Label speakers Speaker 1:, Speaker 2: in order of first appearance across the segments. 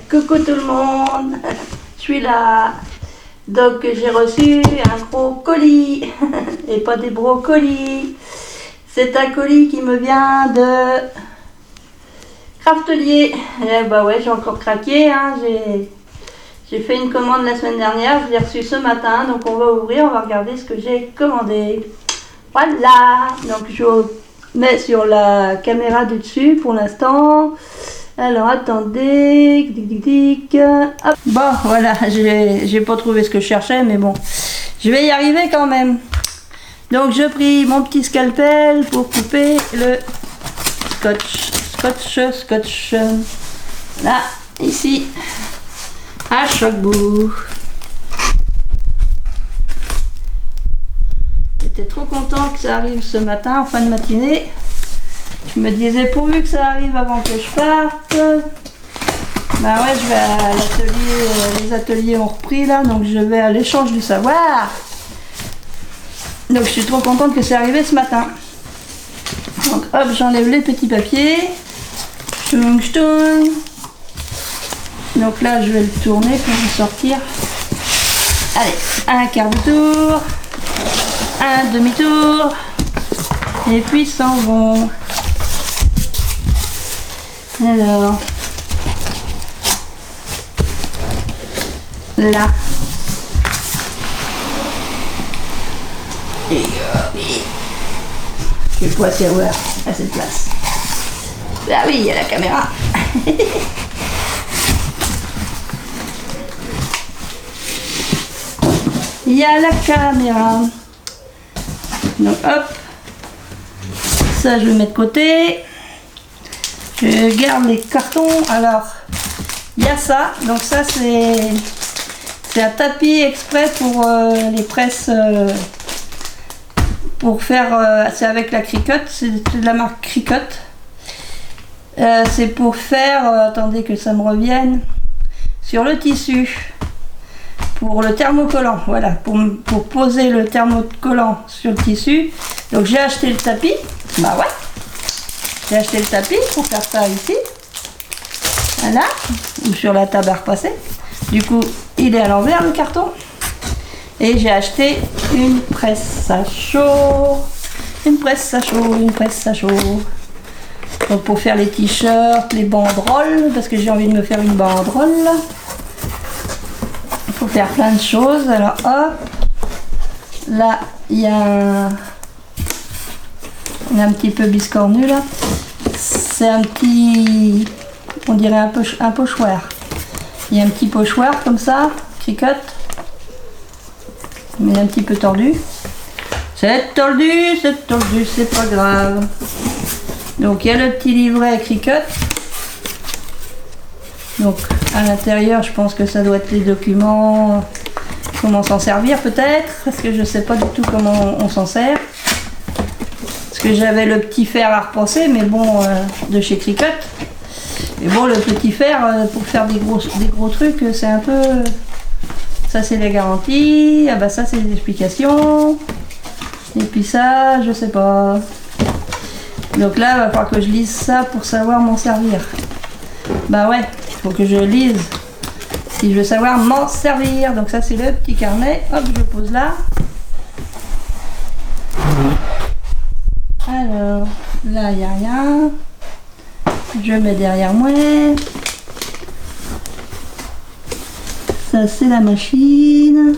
Speaker 1: Coucou tout le monde, je suis là. Donc j'ai reçu un gros colis, et pas des brocolis. C'est un colis qui me vient de Craftelier. Et bah ouais, j'ai encore craqué, hein. J'ai fait une commande la semaine dernière, je l'ai reçu ce matin, donc on va ouvrir, on va regarder ce que j'ai commandé. Voilà, donc je mets sur la caméra du dessus pour l'instant. Alors attendez, hop. Bon voilà, j'ai pas trouvé ce que je cherchais, mais bon, je vais y arriver quand même. Donc je pris mon petit scalpel pour couper le scotch, là, ici, à chaque bout. J'étais trop content que ça arrive ce matin, en fin de matinée. Je me disais pourvu que ça arrive avant que je parte. Bah ouais, je vais à l'atelier, les ateliers ont repris là, donc je vais à l'échange du savoir. Donc je suis trop contente que c'est arrivé ce matin. Donc hop, j'enlève les petits papiers. Chtung, chtung. Donc là, je vais le tourner pour le sortir. Allez, un quart de tour, un demi-tour, et puis s'en vont. Alors, là. Et je vais pouvoir serveur à cette place. Ah oui, il y a la caméra. Il y a la caméra. Donc hop. Ça, je le mets de côté. Je garde les cartons. Alors, il y a ça. Donc ça, c'est un tapis exprès pour les presses. Pour faire, c'est avec la Cricut. C'est de la marque Cricut. C'est pour faire, attendez que ça me revienne, sur le tissu. Pour le thermocollant. Voilà, pour poser le thermocollant sur le tissu. Donc j'ai acheté le tapis. Bah ouais. J'ai acheté le tapis pour faire ça ici. Voilà. Ou sur la table à repasser. Du coup, il est à l'envers le carton. Et j'ai acheté une presse à chaud. Une presse à chaud, une presse à chaud. Donc pour faire les t-shirts, les banderoles. Parce que j'ai envie de me faire une banderole. Il faut faire plein de choses. Alors hop. Là, il y a un petit peu biscornu là. C'est un petit, on dirait un pochoir. Il y a un petit pochoir comme ça, Cricut, mais un petit peu tordu. C'est tordu, c'est pas grave. Donc il y a le petit livret Cricut. Donc à l'intérieur, je pense que ça doit être les documents, comment s'en servir peut-être, parce que je sais pas du tout comment on s'en sert. Parce que j'avais le petit fer à repenser, mais bon, de chez Cricut. Et bon, le petit fer, pour faire des gros trucs, c'est un peu... Ça, c'est la garantie. Ah bah ça, c'est les explications. Et puis ça, je sais pas. Donc là, il va falloir que je lise ça pour savoir m'en servir. Bah ouais, il faut que je lise si je veux savoir m'en servir. Donc ça, c'est le petit carnet. Hop, je le pose là. Alors, là, il n'y a rien. Je mets derrière moi. Ça, c'est la machine.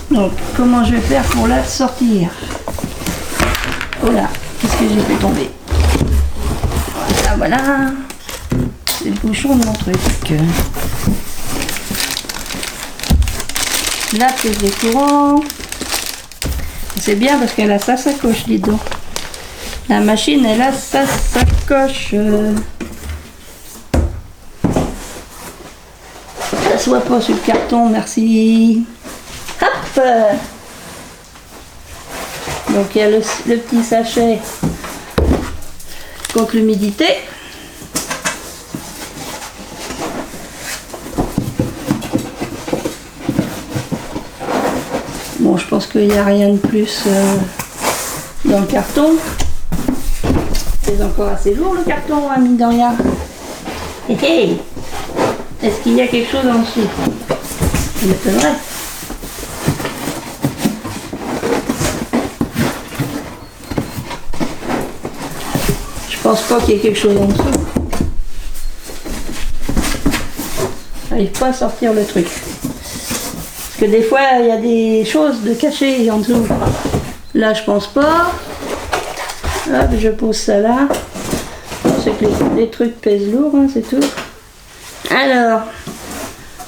Speaker 1: Donc, comment je vais faire pour la sortir? Oh là, qu'est-ce que j'ai fait tomber? Voilà, voilà. C'est le bouchon de mon truc. La pièce de courant. C'est bien parce qu'elle a sa sacoche, dis donc. La machine, elle a sa sacoche. Ça soit pas sur le carton, merci. Hop! Donc il y a le petit sachet contre l'humidité. Bon, je pense qu'il n'y a rien de plus dans le carton. C'est encore assez lourd le carton, hein, mine de rien. Hé hé! Est-ce qu'il y a quelque chose en dessous? Ça m'étonnerait. Je pense pas qu'il y ait quelque chose en dessous. J'arrive pas à sortir le truc. Parce que des fois, il y a des choses de cachées en dessous. Là, je pense pas. Hop, je pose ça là. C'est que les trucs pèsent lourd, hein, c'est tout. Alors,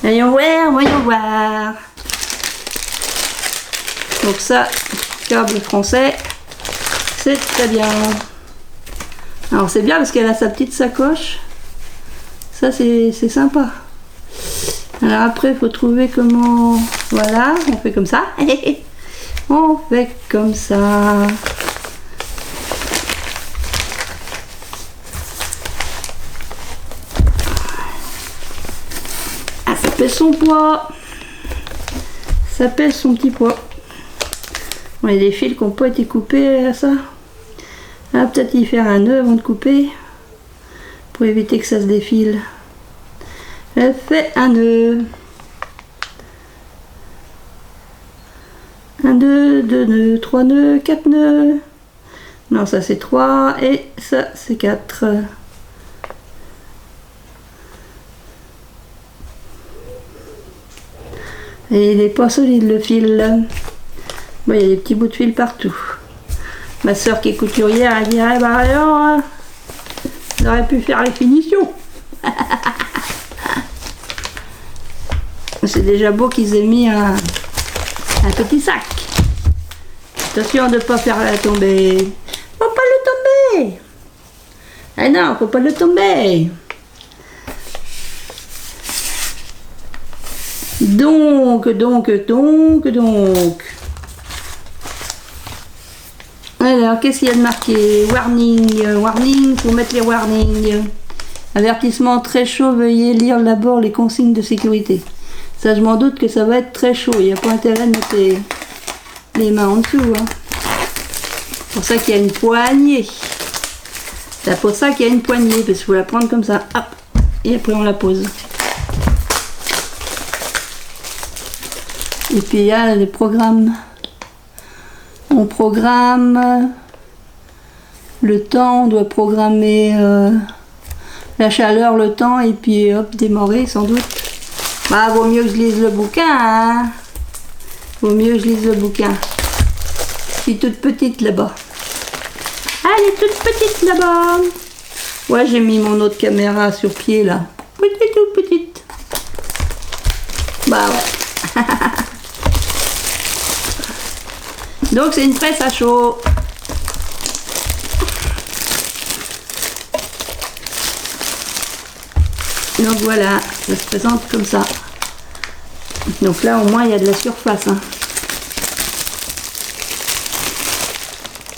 Speaker 1: voyons voir. Donc ça, câble français, c'est très bien. Alors c'est bien parce qu'elle a sa petite sacoche. Ça c'est sympa. Alors après, il faut trouver comment... Voilà, on fait comme ça. On fait comme ça. Ah, ça pèse son poids. Ça pèse son petit poids. Bon, il y a des fils qui n'ont pas été coupés à ça. Ah, peut-être y faire un nœud avant de couper. Pour éviter que ça se défile. Elle fait un nœud. Un nœud, deux nœuds, trois nœuds, quatre nœuds. Non, ça c'est 3 et ça c'est 4. Et il n'est pas solide le fil. Bon, il y a des petits bouts de fil partout. Ma soeur qui est couturière, elle dirait bah alors, hein, on aurait pu faire les finitions. C'est déjà beau qu'ils aient mis un petit sac. Attention de ne pas faire la tomber. Faut pas le tomber. Ah non, faut pas le tomber. Donc. Alors, qu'est-ce qu'il y a de marqué? Warning, faut mettre les warnings. Avertissement très chaud, veuillez lire d'abord les consignes de sécurité. Ça, je m'en doute que ça va être très chaud. Il n'y a pas intérêt de mettre les mains en dessous. Hein. C'est pour ça qu'il y a une poignée. C'est pour ça qu'il y a une poignée, parce qu'il faut la prendre comme ça. Hop, et après on la pose. Et puis il y a les programmes. On programme le temps, on doit programmer la chaleur, le temps, et puis hop, démarrer sans doute. Bah, vaut mieux que je lise le bouquin, hein. Vaut mieux que je lise le bouquin. Je suis toute petite là-bas. Elle est toute petite là-bas. Ouais, j'ai mis mon autre caméra sur pied là. Toute petite. Bah ouais. Donc c'est une presse à chaud. Donc voilà, ça se présente comme ça. Donc là au moins il y a de la surface. Hein.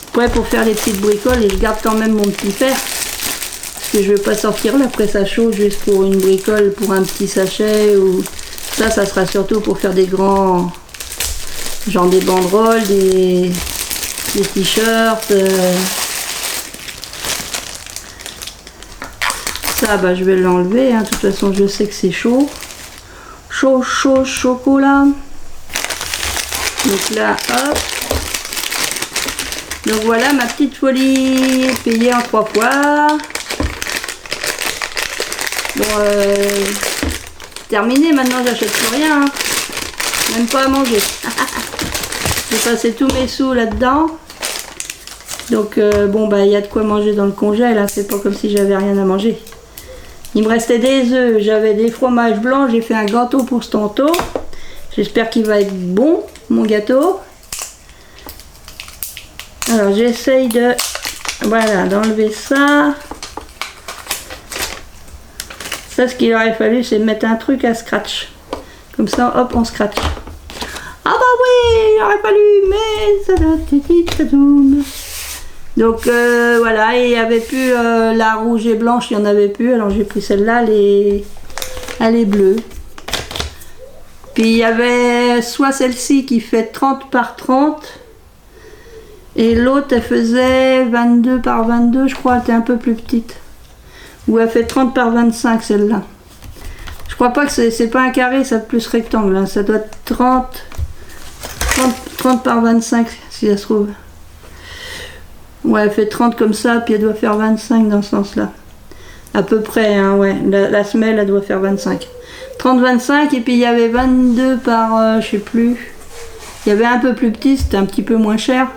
Speaker 1: Après pour faire les petites bricoles, et je garde quand même mon petit fer. Parce que je ne veux pas sortir la presse à chaud juste pour une bricole, pour un petit sachet. Ou ça sera surtout pour faire des grands... Genre des banderoles, des t-shirts. Ça, bah, je vais l'enlever. Hein. De toute façon, je sais que c'est chaud. Chaud, chocolat. Donc là, hop. Donc voilà ma petite folie payée en 3 fois. Bon, terminé. Maintenant, j'achète plus rien. Hein. Même pas à manger. J'ai passé tous mes sous là-dedans. Donc bon bah il y a de quoi manger dans le congèle, là. C'est pas comme si j'avais rien à manger. Il me restait des œufs, j'avais des fromages blancs, j'ai fait un gâteau pour ce tantôt. J'espère qu'il va être bon, mon gâteau. Alors j'essaye de... Voilà, d'enlever ça. Ça, ce qu'il aurait fallu, c'est mettre un truc à scratch. Comme ça, hop, on scratch. Ah bah oui, il aurait fallu, mais ça doit donc voilà, il n'y avait plus la rouge et blanche, il n'y en avait plus, alors j'ai pris celle-là, elle est bleue. Puis il y avait soit celle-ci qui fait 30 par 30, et l'autre elle faisait 22 par 22, je crois, elle était un peu plus petite. Ou elle fait 30 par 25 celle-là. Je crois pas que c'est pas un carré, ça plus rectangle. Hein. Ça doit être 30 par 25 si ça se trouve. Ouais, elle fait 30 comme ça, puis elle doit faire 25 dans ce sens-là. À peu près, hein, ouais. La semelle, elle doit faire 25. 30-25, et puis il y avait 22 par, je sais plus. Il y avait un peu plus petit, c'était un petit peu moins cher.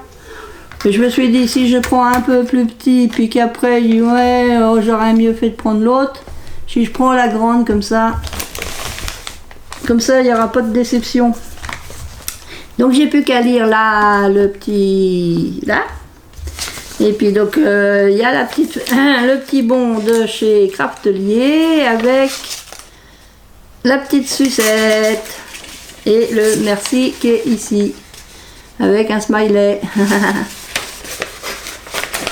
Speaker 1: Et je me suis dit, si je prends un peu plus petit, puis qu'après, je dis, ouais, oh, j'aurais mieux fait de prendre l'autre. Si je prends la grande comme ça, il n'y aura pas de déception. Donc j'ai plus qu'à lire là, le petit, là. Et puis donc, il y a le petit bon de chez Craftelier avec la petite sucette et le merci qui est ici avec un smiley.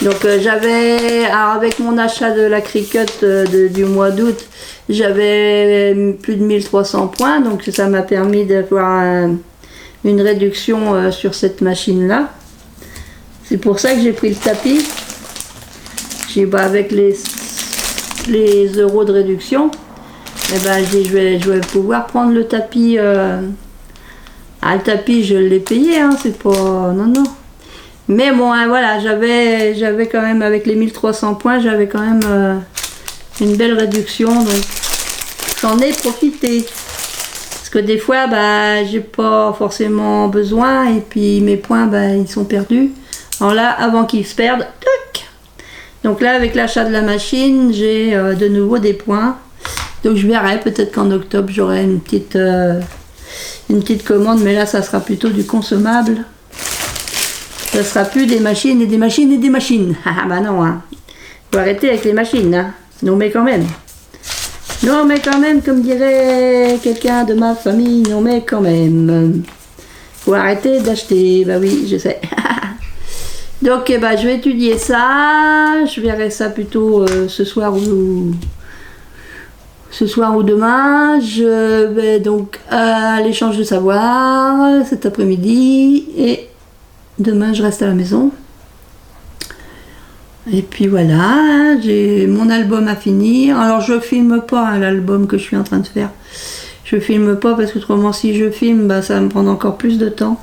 Speaker 1: Donc j'avais, avec mon achat de la Cricut du mois d'août, j'avais plus de 1300 points, donc ça m'a permis d'avoir une réduction sur cette machine là. C'est pour ça que j'ai pris le tapis. Avec les euros de réduction, et ben je vais pouvoir prendre le tapis. Le tapis, je l'ai payé, hein, c'est pas. Non, non. Mais bon, hein, voilà, j'avais quand même, avec les 1300 points, j'avais quand même une belle réduction, donc j'en ai profité. Parce que des fois, bah, j'ai pas forcément besoin, et puis mes points, bah, ils sont perdus. Alors là, avant qu'ils se perdent, tuc. Donc là, avec l'achat de la machine, j'ai de nouveau des points. Donc je verrai, peut-être qu'en octobre, j'aurai une petite commande, mais là, ça sera plutôt du consommable. Ça sera plus des machines et des machines et des machines. Ah bah non, hein. Faut arrêter avec les machines, hein. Non mais quand même. Non mais quand même, comme dirait quelqu'un de ma famille, non mais quand même. Faut arrêter d'acheter, bah oui, je sais. Donc bah, je vais étudier ça, je verrai ça plutôt ce soir ou demain. Je vais donc à l'échange de savoir cet après-midi et demain je reste à la maison. Et puis voilà, j'ai mon album à finir. Alors je filme pas, hein, l'album que je suis en train de faire. Je filme pas parce que autrement si je filme, bah, ça va me prendre encore plus de temps.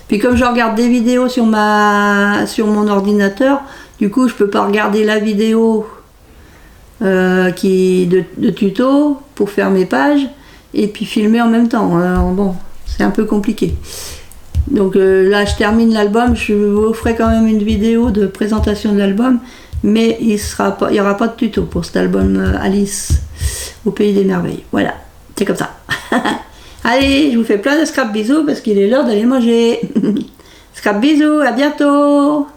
Speaker 1: Puis comme je regarde des vidéos sur mon ordinateur, du coup je peux pas regarder la vidéo de tuto pour faire mes pages et puis filmer en même temps. Alors bon, c'est un peu compliqué. Donc là je termine l'album, je vous ferai quand même une vidéo de présentation de l'album, mais il y aura pas de tuto pour cet album Alice au pays des merveilles. Voilà, c'est comme ça. Allez, je vous fais plein de scrap bisous parce qu'il est l'heure d'aller manger. Scrap bisous, à bientôt.